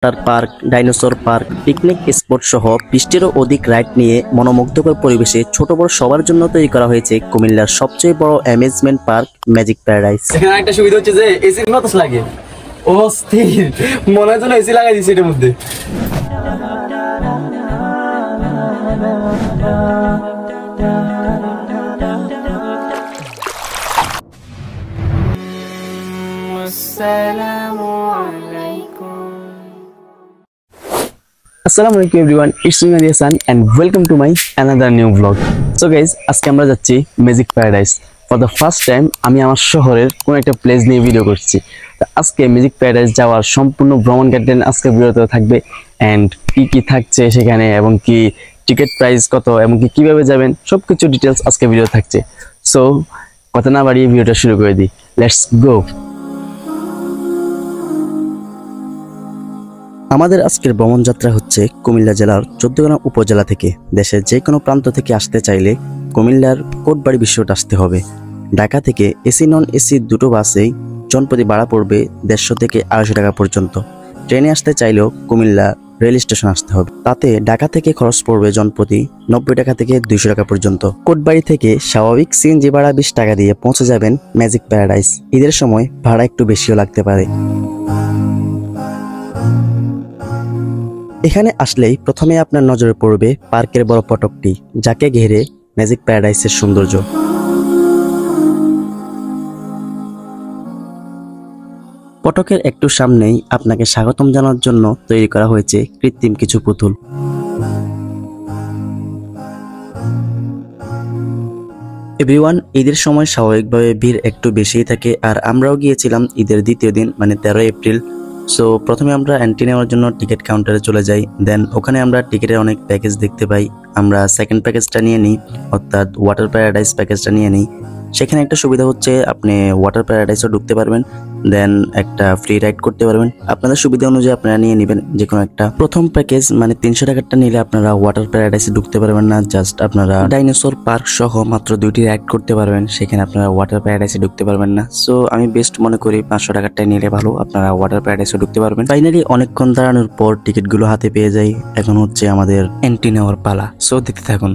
Water park, dinosaur park, picnic spot সহ 20টিরও অধিক ride নিয়ে মনোমুগ্ধকর পরিবেশে ছোট বড় সবার জন্য তৈরি করা হয়েছে কুমিল্লার সবচেয়ে বড় অ্যামিউজমেন্ট পার্ক ম্যাজিক প্যারাডাইস। এখানে একটা সুবিধা হচ্ছে যে এসির বাতাস লাগে, অস্থির মনে হয় যেন এসি লাগাই দিচ্ছে এটার মধ্যে। আসসালামু আলাইকুম everyone, it's me Mehedi Hasan and welcome to my another new blog. So guys, আজকে আমরা যাচ্ছি magic paradise. For the first time আমি আমার শহরের কোন একটা প্লেস নিয়ে ভিডিও করছি। তো আজকে ম্যাজিক প্যারাডাইস যাওয়ার সম্পূর্ণ ভ্রমণ গাইডলাইন আজকে ভিডিওতে থাকবে, অ্যান্ড কি থাকছে সেখানে, এবং কি টিকিট প্রাইস কত, এবং কি কিভাবে যাবেন, সবকিছু ডিটেলস আজকে ভিডিও থাকছে। সো কথা না বাড়িয়ে ভিডিওটা শুরু করে দিই, লেটস গো। আমাদের আজকের ভ্রমণ যাত্রা হচ্ছে কুমিল্লা জেলার 14 উপজেলা থেকে। দেশের যে কোনো প্রান্ত থেকে আসতে চাইলে কুমিল্লার কোটবাড়ি বিশ্বরোড আসতে হবে। ঢাকা থেকে এসি নন এসি দুটো বাসেই জনপ্রতি ভাড়া পড়বে 150 থেকে 250 টাকা পর্যন্ত। ট্রেনে আসতে চাইলেও কুমিল্লা রেল স্টেশন আসতে হবে, তাতে ঢাকা থেকে খরচ পড়বে জনপ্রতি 90 টাকা থেকে 200 টাকা পর্যন্ত। কোটবাড়ি থেকে স্বাভাবিক সিএনজি ভাড়া 20 টাকা দিয়ে পৌঁছে যাবেন ম্যাজিক প্যারাডাইস। ঈদের সময় ভাড়া একটু বেশিও লাগতে পারে। এখানে আসলেই প্রথমে আপনার নজরে পড়বে পার্কের বড় ফটকটি, যাকে ঘিরে ম্যাজিক প্যারাডাইসের সৌন্দর্য। ফটকের একটু সামনেই আপনাকে স্বাগতম জানানোর জন্য তৈরি করা হয়েছে কৃত্রিম কিছু পুতুল। এভরিওয়ান, ঈদের সময় স্বাভাবিকভাবে ভিড় একটু বেশিই থাকে, আর আমরাও গিয়েছিলাম ঈদের দ্বিতীয় দিন মানে 13 এপ্রিল। সো প্রথমে আমরা এন্ট্রি নেওয়ার জন্য টিকিট কাউন্টারে চলে যাই। দেন ওখানে আমরা টিকিটের অনেক প্যাকেজ দেখতে পাই। আমরা সেকেন্ড প্যাকেজটা নিয়ে নিই, অর্থাৎ ওয়াটার প্যারাডাইস প্যাকেজটা নিয়ে নিই। সেখানে একটা সুবিধা হচ্ছে আপনি ওয়াটার প্যারাডাইসও ঢুকতে পারবেন, দেন একটা ফ্রি রাইড করতে পারবেন। আপনাদের সুবিধা অনুযায়ী আপনারা নিয়ে নেবেন যে কোনো একটা। প্রথম প্যাকেজ মানে 300 টাকারটা নিলে আপনারা ওয়াটার প্যারাডাইসে ঢুকতে পারবেন না, জাস্ট আপনারা ডাইনোসর পার্ক সহ মাত্র 2টি রাইড করতে পারবেন, সেখানে আপনারা ওয়াটার প্যারাডাইসে ঢুকতে পারবেন না। সো আমি বেস্ট মনে করি 500 টাকারটাই নিলে ভালো, আপনারা ওয়াটার প্যারাডাইসে ঢুকতে পারবেন। ফাইনালি অনেকক্ষণ দাঁড়ানোর পর টিকিটগুলো হাতে পেয়ে যাই। এখন হচ্ছে আমাদের এন্ট্রি নেওয়ার পালা। সো দেখতে থাকুন।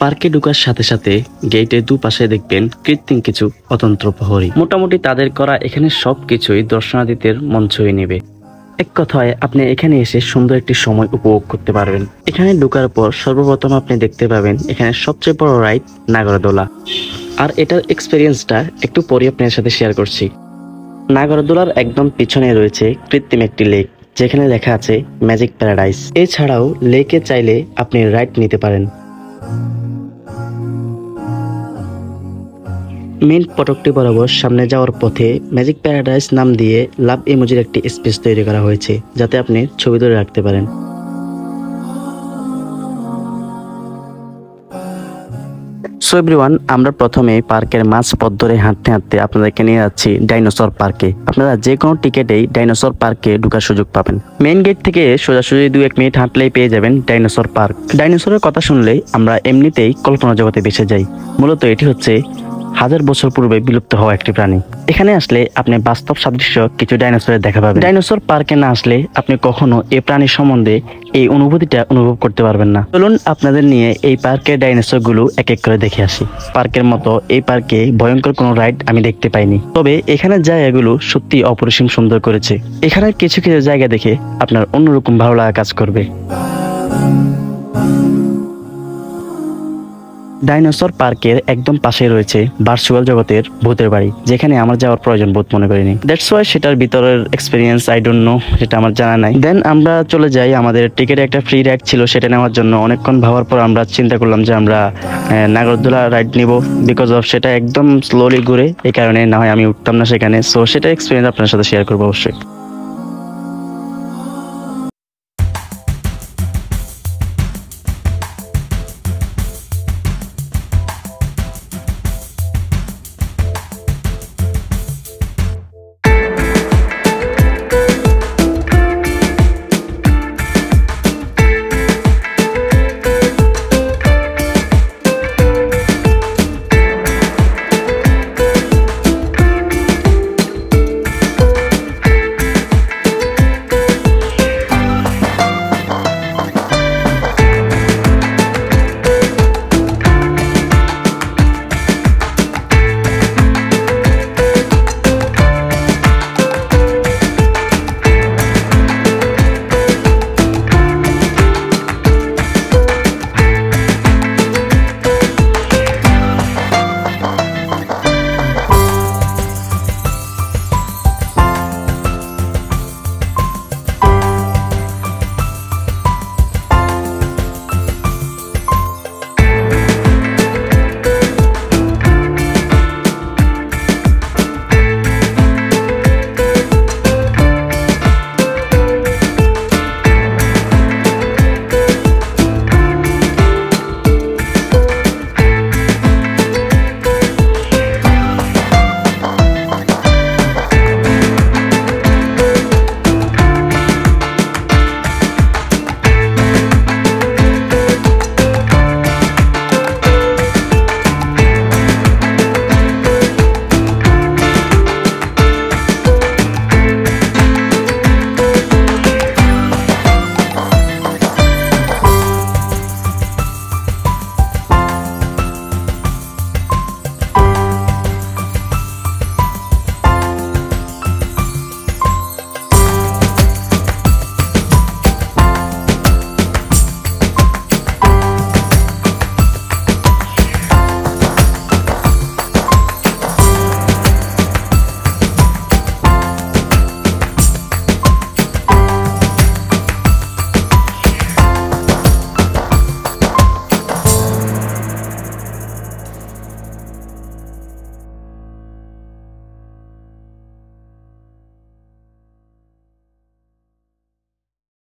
পার্কে ঢোকার সাথে সাথে গেটের দুপাশে দেখবেন কৃত্রিম কিছু অতন্ত্র প্রহরী। মোটামুটি তাদের করা এখানে সবকিছুই দর্শনার্থীদের মন ছুঁয়ে নেবে। এক কথায় আপনি এখানে এসে সুন্দর একটি সময় উপভোগ করতে পারবেন। এখানে ঢোকার পর সর্বপ্রথম আপনি দেখতে পাবেন এখানে সবচেয়ে বড় রাইড নাগরদোলা, আর এটার এক্সপিরিয়েন্সটা একটু পরে আপনার সাথে শেয়ার করছি। নাগরদোলার একদম পিছনে রয়েছে কৃত্রিম একটি লেক, যেখানে লেখা আছে ম্যাজিক প্যারাডাইস। এছাড়াও লেকে চাইলে আপনি রাইড নিতে পারেন। মেন ফটকটি বরাবর সামনে যাওয়ার পথে ম্যাজিক প্যারাডাইস নাম দিয়ে লাভ ইমোজির একটি স্পেস তৈরি করা হয়েছে, যাতে আপনি ছবি ধরে রাখতে পারেন। সো এভরিওয়ান, আমরা প্রথমে পার্কের মাঝ পথ ধরে হাঁটতে হাঁটতে আপনাদেরকে নিয়ে যাচ্ছি ডাইনোসর পার্কে। আপনারা যে কোনো টিকেটেই ডাইনোসর পার্কে ঢোকার সুযোগ পাবেন। মেইন গেট থেকে সোজাসুজি 2-1 মিনিট হাঁটলেই পেয়ে যাবেন ডাইনোসর পার্ক। ডাইনোসরের কথা শুনলেই আমরা এমনিতেই কল্পনা জগতে ভেসে যাই। মূলত এটি হচ্ছে 1000 বছর পূর্বে বিলুপ্ত হওয়া একটি প্রাণী। এখানে আসলে আপনি বাস্তব সাদৃশ্য কিছু ডাইনোসরের দেখা পাবেন। ডাইনোসর পার্কে না আসলে আপনি কখনো এই প্রাণীর সম্বন্ধে এই অনুভূতিটা অনুভব করতে পারবেন না। চলুন আপনাদের নিয়ে এই পার্কের ডাইনোসর গুলো এক এক করে দেখে আসি। পার্কের মতো এই পার্কে ভয়ঙ্কর কোনো রাইড আমি দেখতে পাইনি, তবে এখানে জায়গাগুলো সত্যি অপরিসীম সুন্দর করেছে। এখানে কিছু কিছু জায়গা দেখে আপনার অন্যরকম ভালো লাগা কাজ করবে। ডাইনোসর পার্কের একদম পাশে রয়েছে ভার্চুয়াল জগতের ভূতের বাড়ি, যেখানে আমার যাওয়ার প্রয়োজন বোধ মনে করিনি। দ্যাটস ওয়াই সেটার ভিতরের এক্সপিরিয়েন্স আই ডোন্ট নো, সেটা আমার জানা নাই। দেন আমরা চলে যাই, আমাদের টিকিটে একটা ফ্রি রাইড ছিল, সেটা নেওয়ার জন্য অনেকক্ষণ ভাবার পর আমরা চিন্তা করলাম যে আমরা নাগরদোলা রাইড নিব, বিকজ অফ সেটা একদম স্লোলি ঘুরে, এই কারণে না হয় আমি উঠতাম না সেখানে। সো সেটা এক্সপিরিয়েন্স আপনার সাথে শেয়ার করবো অবশ্যই।